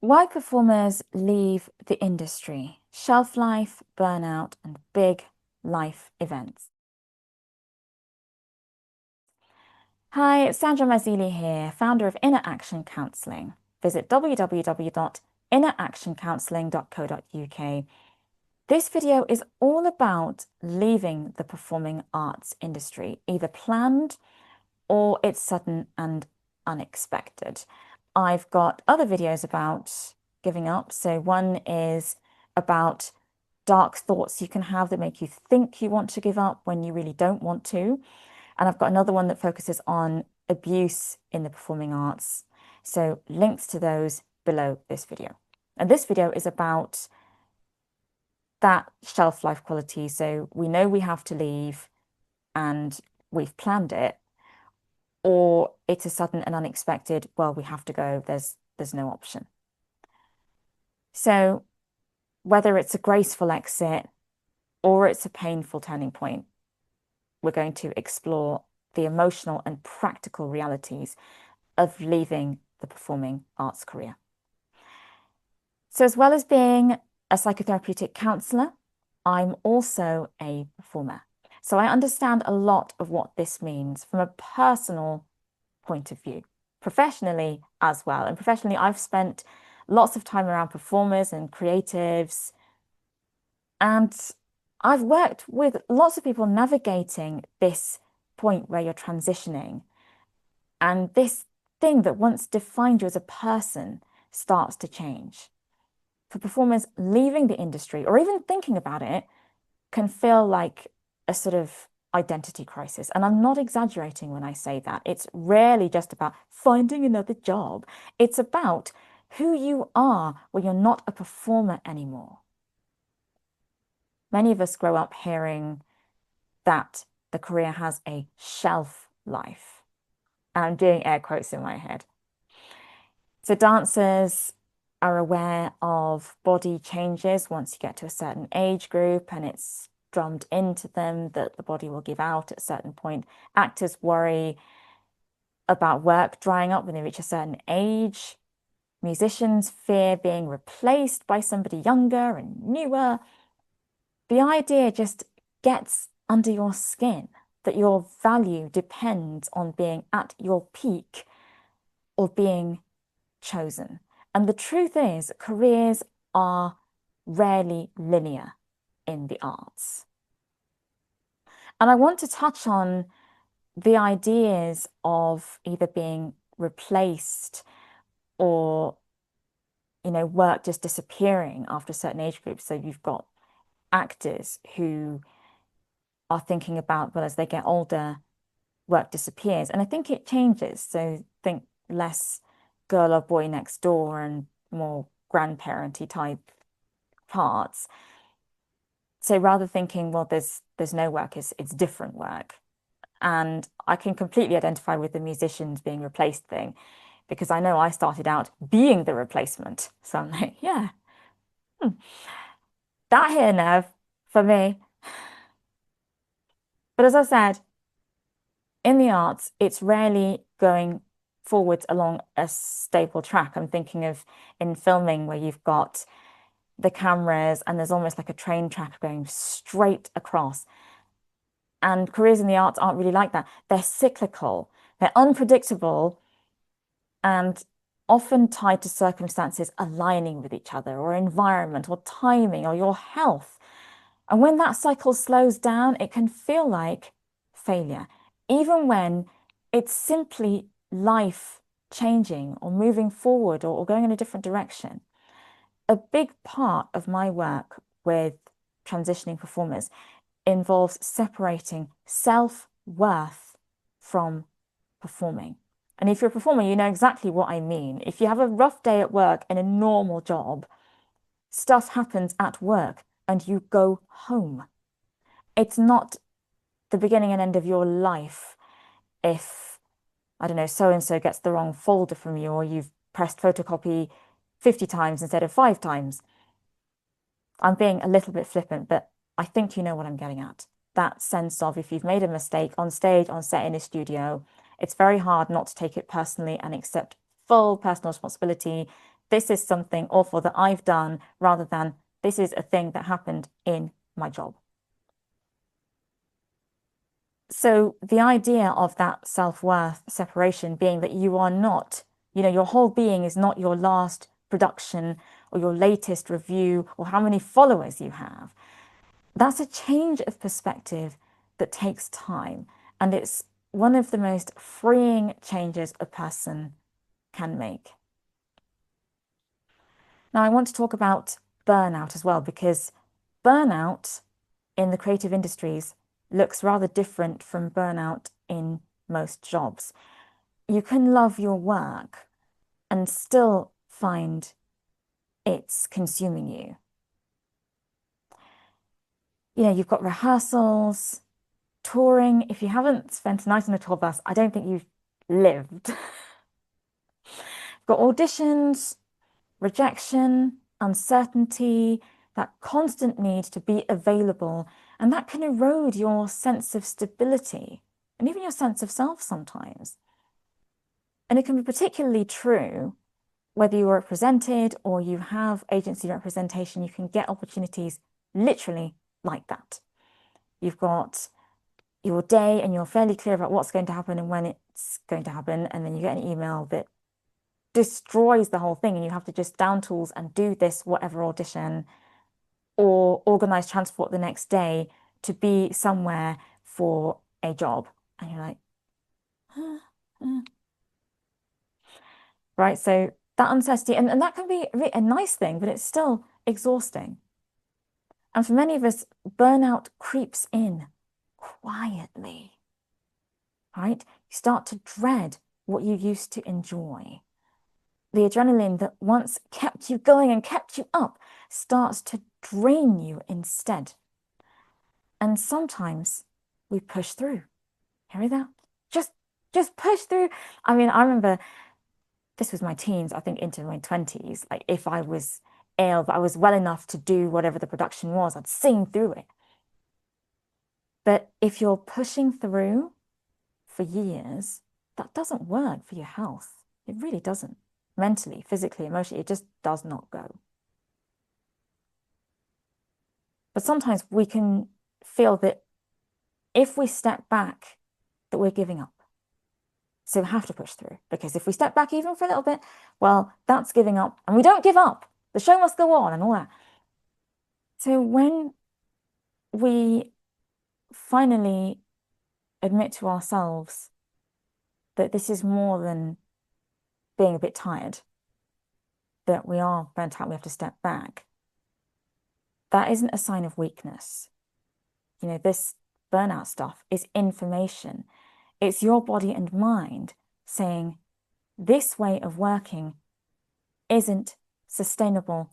Why performers leave the industry, shelf life, burnout, and big life events. Hi, Sandra Mazili here, founder of Inner Action Counselling. Visit www.inneractioncounselling.co.uk. This video is all about leaving the performing arts industry, either planned or it's sudden and unexpected. I've got other videos about giving up. So one is about dark thoughts you can have that make you think you want to give up when you really don't want to. And I've got another one that focuses on abuse in the performing arts. So links to those below this video. And this video is about that shelf life quality. So we know we have to leave and we've planned it, or it's a sudden and unexpected, well, we have to go, there's no option. So whether it's a graceful exit or it's a painful turning point, we're going to explore the emotional and practical realities of leaving the performing arts career. So as well as being a psychotherapeutic counsellor, I'm also a performer. So I understand a lot of what this means from a personal point of view, professionally as well. And professionally, I've spent lots of time around performers and creatives, and I've worked with lots of people navigating this point where you're transitioning, and this thing that once defined you as a person starts to change. For performers, leaving the industry or even thinking about it can feel like a sort of identity crisis. And I'm not exaggerating when I say that. It's rarely just about finding another job. It's about who you are when you're not a performer anymore. Many of us grow up hearing that the career has a shelf life. And I'm doing air quotes in my head. So dancers are aware of body changes once you get to a certain age group, and it's drummed into them that the body will give out at a certain point. Actors worry about work drying up when they reach a certain age. Musicians fear being replaced by somebody younger and newer. The idea just gets under your skin that your value depends on being at your peak or being chosen. And the truth is, careers are rarely linear in the arts. And I want to touch on the ideas of either being replaced or, work just disappearing after certain age groups. So you've got actors who are thinking about, well, as they get older, work disappears. And I think it changes. So think less girl or boy next door and more grandparenty type parts. So rather thinking, well, there's no work, it's different work. And I can completely identify with the musicians being replaced thing, because I know I started out being the replacement. So I'm like, yeah, that hit a nerve for me. But as I said, in the arts, it's rarely going forwards along a stable track. I'm thinking of in filming where you've got the cameras and there's almost like a train track going straight across. And careers in the arts aren't really like that. They're cyclical, they're unpredictable, and often tied to circumstances aligning with each other, or environment, or timing, or your health. And when that cycle slows down, it can feel like failure, even when it's simply life changing or moving forward or going in a different direction. A big part of my work with transitioning performers involves separating self-worth from performing. And if you're a performer, you know exactly what I mean. If you have a rough day at work in a normal job, stuff happens at work and you go home. It's not the beginning and end of your life if, I don't know, so-and-so gets the wrong folder from you, or you've pressed photocopy 50 times instead of 5 times. I'm being a little bit flippant, but I think you know what I'm getting at. That sense of if you've made a mistake on stage, on set, in a studio, it's very hard not to take it personally and accept full personal responsibility this is something awful that I've done, rather than this is a thing that happened in my job. So the idea of that self-worth separation being that you are not, your whole being is not your last production or your latest review or how many followers you have. That's a change of perspective that takes time. And it's one of the most freeing changes a person can make. Now, I want to talk about burnout as well, because burnout in the creative industries looks rather different from burnout in most jobs. You can love your work and still find it's consuming you. You've got rehearsals, touring. If you haven't spent a night on a tour bus, I don't think you've lived. You've got auditions, rejection, uncertainty, that constant need to be available, and that can erode your sense of stability and even your sense of self sometimes. And it can be particularly true whether you're represented or you have agency representation. You can get opportunities literally like that. You've got your day and you're fairly clear about what's going to happen and when it's going to happen, and then you get an email that destroys the whole thing and you have to just down tools and do this whatever audition or organize transport the next day to be somewhere for a job. And you're like, right? So that uncertainty, and that can be a nice thing, but it's still exhausting. And for many of us, burnout creeps in quietly, right? You start to dread what you used to enjoy. The adrenaline that once kept you going and kept you up starts to drain you instead. And sometimes we push through. Hear that? Just push through. I mean, I remember this was my teens, I think into my 20s. Like if I was ill, but I was well enough to do whatever the production was, I'd sing through it. But if you're pushing through for years, that doesn't work for your health. It really doesn't. Mentally, physically, emotionally, it just does not go. But sometimes we can feel that if we step back, that we're giving up. So we have to push through, because if we step back even for a little bit, well, that's giving up, and we don't give up. The show must go on and all that. So when we finally admit to ourselves that this is more than being a bit tired, that we are burnt out, we have to step back, that isn't a sign of weakness. This burnout stuff is information. It's your body and mind saying, this way of working isn't sustainable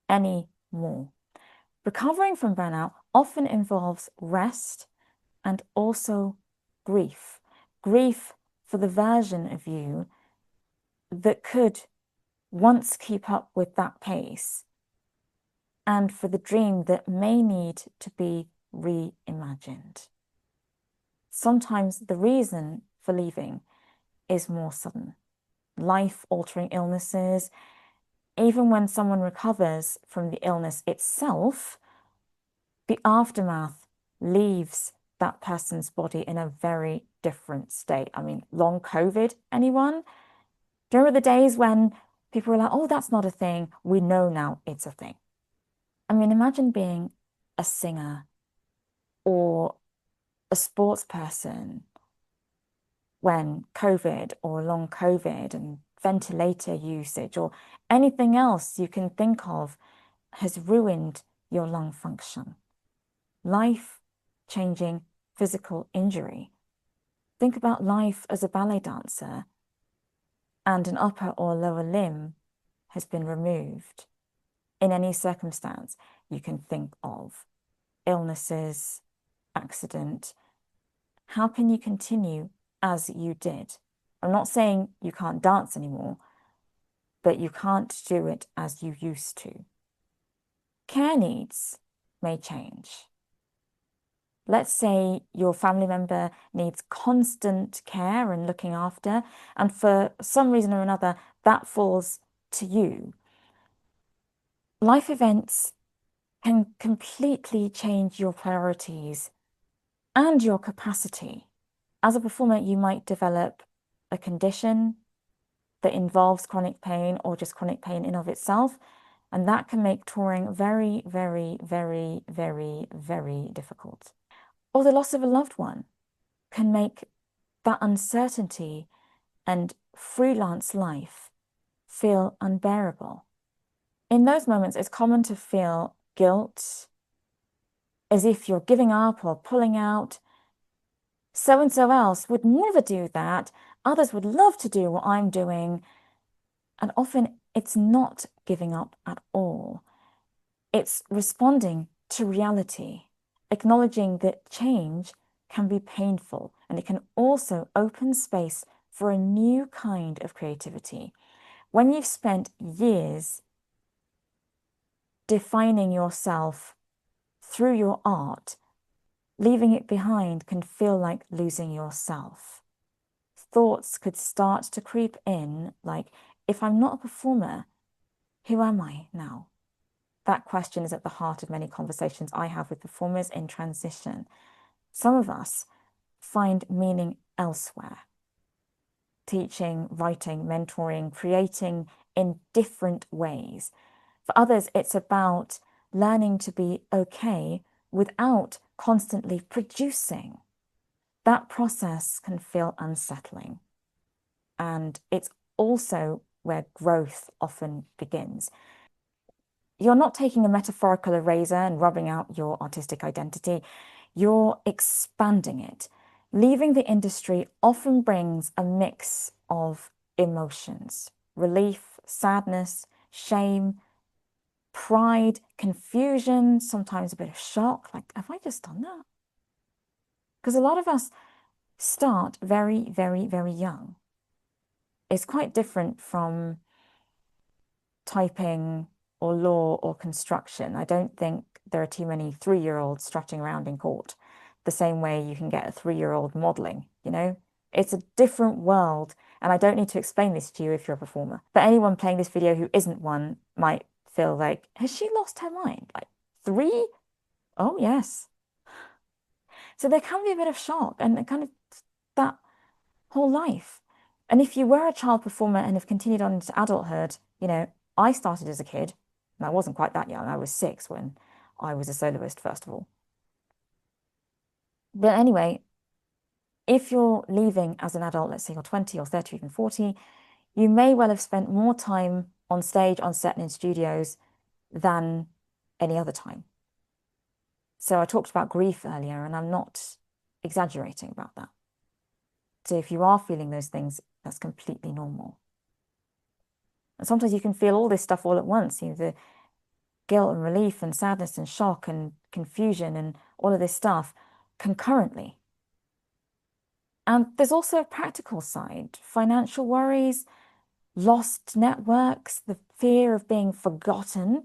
anymore. Recovering from burnout often involves rest and also grief. Grief for the version of you that could once keep up with that pace, and for the dream that may need to be reimagined. Sometimes the reason for leaving is more sudden. Life-altering illnesses. Even when someone recovers from the illness itself, the aftermath leaves that person's body in a very different state. I mean, long COVID, anyone? Do you remember the days when people were like, oh, that's not a thing. We know now it's a thing. I mean, imagine being a singer or a sports person when COVID or long COVID and ventilator usage or anything else you can think of has ruined your lung function. Life-changing physical injury. Think about life as a ballet dancer and an upper or lower limb has been removed. In any circumstance you can think of, illnesses, accident, how can you continue as you did? I'm not saying you can't dance anymore, but you can't do it as you used to. Care needs may change. Let's say your family member needs constant care and looking after, and for some reason or another, that falls to you. life events can completely change your priorities and your capacity. As a performer, you might develop a condition that involves chronic pain or just chronic pain in of itself, and that can make touring very, very, very, very, very difficult. Or the loss of a loved one can make that uncertainty and freelance life feel unbearable. In those moments, it's common to feel guilt, as if you're giving up or pulling out. So and so else would never do that. Others would love to do what I'm doing. And often it's not giving up at all. It's responding to reality, acknowledging that change can be painful, and it can also open space for a new kind of creativity. When you've spent years defining yourself through your art, leaving it behind can feel like losing yourself. Thoughts could start to creep in, like, if I'm not a performer, who am I now? That question is at the heart of many conversations I have with performers in transition. Some of us find meaning elsewhere. Teaching, writing, mentoring, creating in different ways. For others, it's about learning to be okay without constantly producing. That process can feel unsettling. And it's also where growth often begins. You're not taking a metaphorical eraser and rubbing out your artistic identity. You're expanding it. Leaving the industry often brings a mix of emotions: relief, sadness, shame, pride, confusion, sometimes a bit of shock, like, have I just done that? Because a lot of us start very, very, very young. It's quite different from typing or law or construction. I don't think there are too many 3-year-olds strutting around in court the same way you can get a 3-year-old modeling, you know? It's a different world, and I don't need to explain this to you if you're a performer. But anyone playing this video who isn't one might feel like, has she lost her mind? Like, 3? Oh, yes. So there can be a bit of shock and kind of that whole life. And if you were a child performer and have continued on into adulthood, you know, I started as a kid, and I wasn't quite that young. I was 6 when I was a soloist, first of all. But anyway, if you're leaving as an adult, let's say you're 20 or 30 or even 40, you may well have spent more time on stage, on set, and in studios than any other time. So I talked about grief earlier, and I'm not exaggerating about that. So if you are feeling those things, that's completely normal. And sometimes you can feel all this stuff all at once, you know, the guilt and relief and sadness and shock and confusion and all of this stuff concurrently. And there's also a practical side: financial worries, lost networks, the fear of being forgotten.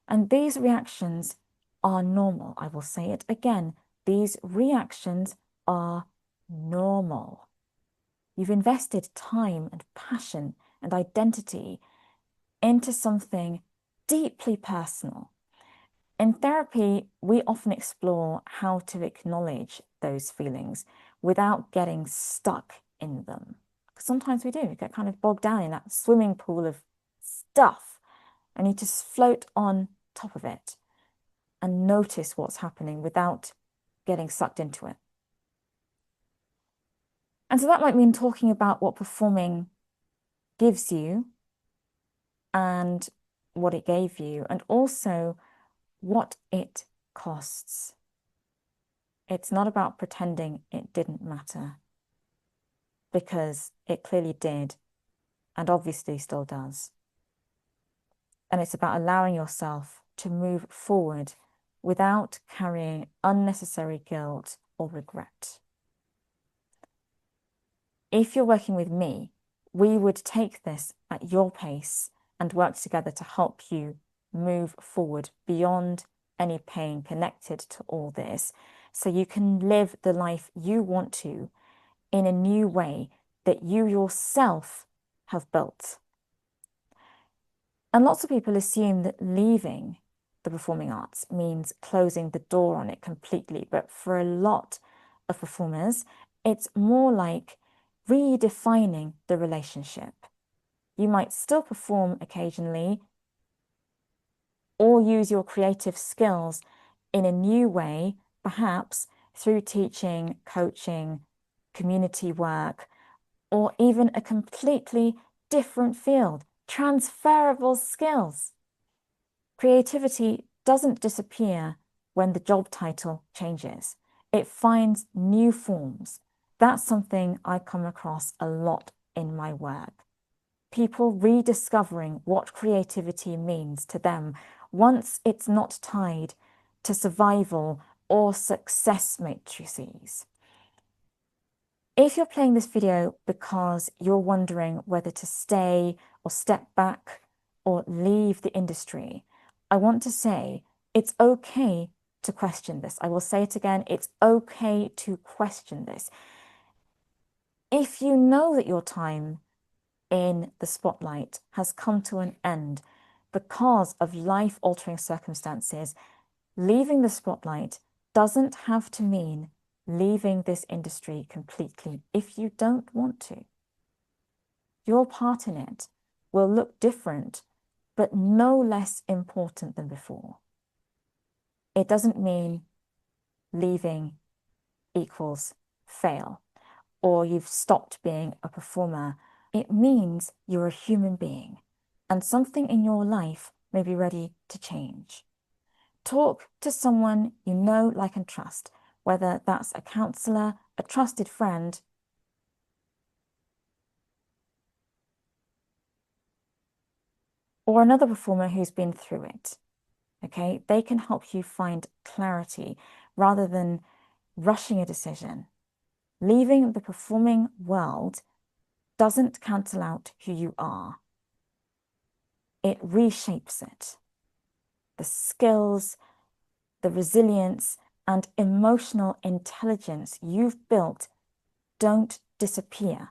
And these reactions are normal. I will say it again. These reactions are normal. You've invested time and passion and identity into something deeply personal. In therapy, we often explore how to acknowledge those feelings without getting stuck in them. Because sometimes we do, we get kind of bogged down in that swimming pool of stuff, and you just float on top of it and notice what's happening without getting sucked into it. And so that might mean talking about what performing gives you and what it gave you, and also what it costs. It's not about pretending it didn't matter, because it clearly did, and obviously still does. And it's about allowing yourself to move forward without carrying unnecessary guilt or regret. If you're working with me, we would take this at your pace and work together to help you move forward beyond any pain connected to all this, so you can live the life you want to in a new way that you yourself have built. And lots of people assume that leaving the performing arts means closing the door on it completely. But for a lot of performers, it's more like redefining the relationship. You might still perform occasionally or use your creative skills in a new way, perhaps through teaching, coaching, community work, or even a completely different field, transferable skills. Creativity doesn't disappear when the job title changes. It finds new forms. That's something I come across a lot in my work. People rediscovering what creativity means to them once it's not tied to survival or success matrices. If you're playing this video because you're wondering whether to stay or step back or leave the industry, I want to say it's okay to question this. I will say it again, it's okay to question this. If you know that your time in the spotlight has come to an end because of life-altering circumstances, leaving the spotlight doesn't have to mean leaving this industry completely if you don't want to. Your part in it will look different, but no less important than before. It doesn't mean leaving equals fail, or you've stopped being a performer. It means you're a human being, and something in your life may be ready to change. Talk to someone you know, like, and trust, whether that's a counsellor, a trusted friend, or another performer who's been through it. Okay, they can help you find clarity rather than rushing a decision. Leaving the performing world doesn't cancel out who you are. It reshapes it. The skills, the resilience, and emotional intelligence you've built don't disappear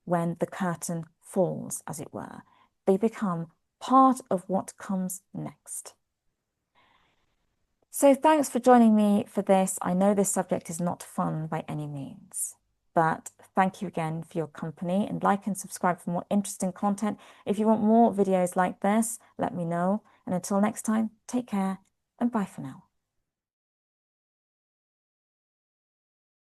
when the curtain falls, as it were. They become part of what comes next. So thanks for joining me for this. I know this subject is not fun by any means, but thank you again for your company, and like and subscribe for more interesting content. If you want more videos like this, let me know. And until next time, take care and bye for now.